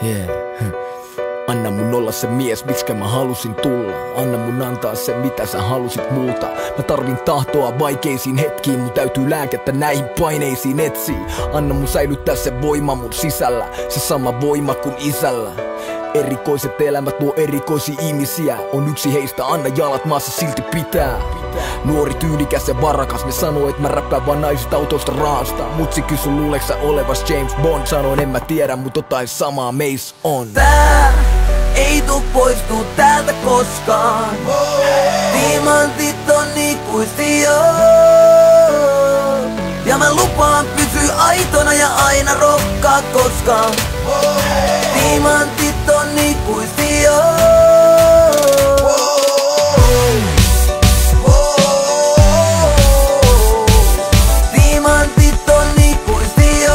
Yeah. Anna mun olla se mies, miksikä mä halusin tulla. Anna mun antaa se, mitä sä halusit multa. Mä tarvin tahtoa vaikeisiin hetkiin, mun täytyy lääkettä näihin paineisiin etsiä. Anna mun säilyttää se voima mun sisällä, se sama voima kuin isällä. Erikoiset elämät luo erikoisia ihmisiä, on yksi heistä, anna jalat maassa silti pitää. Nuori, tyylikäs ja varakas, ne sanoo, et mä räppään vaan naisista, autoista, rahasta. Mutsi kysy, luuleeks sä olevas James Bond? Sanoin, en mä tiedä, mut jotain samaa meis on. Tää ei tuu poistuu täältä koskaan. Diamantit on ikuisia. Ja mä lupaan pysyä aitona ja aina rokkaa koskaan. Diamantit on ikuisia. Diamantit on ikuisia.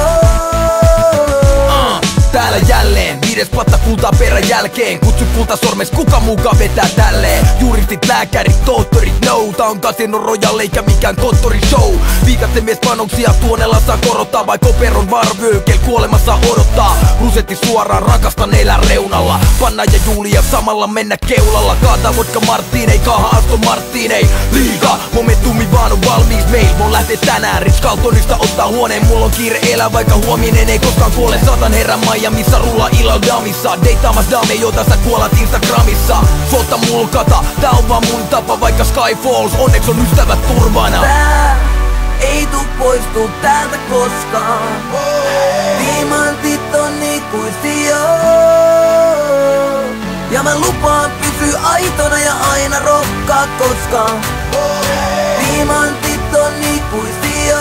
Täällä jälleen, viides platta kultaa perän jälkeen. Kutsu kulta sormes, kuka mukaan vetää tälleen? Juristit, lääkärit, tohtorit, no. Tää on Casino Royale eikä mikään konttorishow. Viikatte mies panoksia tuonella saa korottaa, vai koperon varvyökel kuolemassa odottaa. Rusetti suoraan, rakastan elää reunalla. Panna ja Julia samalla mennä keulalla. Kaata vodka Martinei, kaha Aston Martinei. Liiga, momentumi vaan on valmiis meil. Mun lähtee tänään, Ritz Carltonista ottaa huoneen. Mulla on kiire elää, vaikka huominen ei koskaan kuole. Satan herran Miamissa, rulla illal damissa. Deittaamas dame, jota sä kuolat Instagramissa. Suotta mulkata, tää on vaan mun tapa, vaikka Sky Falls, onneks on ystävät turvana. Tää ei tuu poistuu täältä koskaan. Diamantit on ikuisia. Ja mä lupaan pysyä aitona ja aina rokkaa koskaan. Diamantit on ikuisia.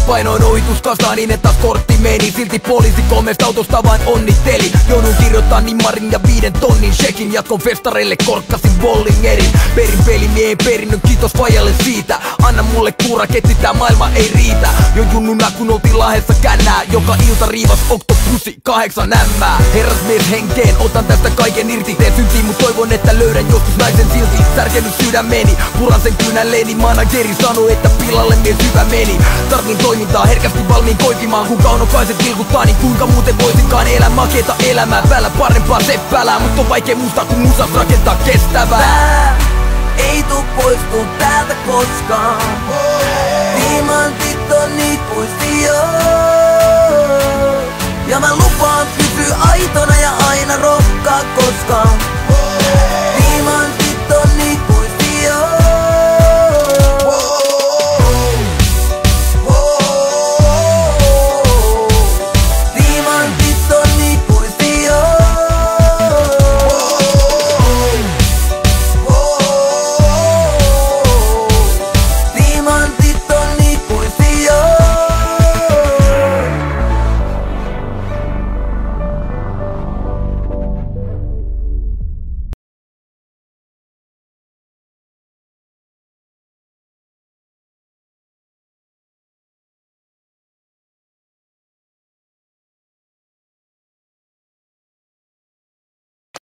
Painoin ohituskastaa niin, että kortti meni. Silti poliisi 3 autosta vain onnitteli. Joudun kirjoittaa nimmarin ja 5 tonnin shekin. Jatkon festareille, korkkasin Bollingerin. Perin pelimiehen perinnön, kiitos fajalle siitä. Anna mulle kuuraketti, tää maailma ei riitä. Jo junnuna kun oltiin Lahdessa kännää. Joka ilta riivas Octopussy 8 ämmää. Herrasmies henkeen, otan tästä kaiken irti. Teen syntiin, mut toivon, että löydän joskus naisen silti. Särkenyt sydämeni, puran sen kynälleeni. Manageri sanoi, että pilalle mies hyvä meni. Tarvin toimintaa, herkästi valmiin koipimaan. Kun kaunokaiset vilkuttaa, niin kuinka muuten voisinkaan elää makeeta elämää. Päällä parempaa seppälää, mut on vaikea muistaa kun musas rakentaa kestävää. Tää ei tuu poistuu täältä koskaan. Diamantit on ikuisia. Ja mä lupaan pysyä aitona ja aina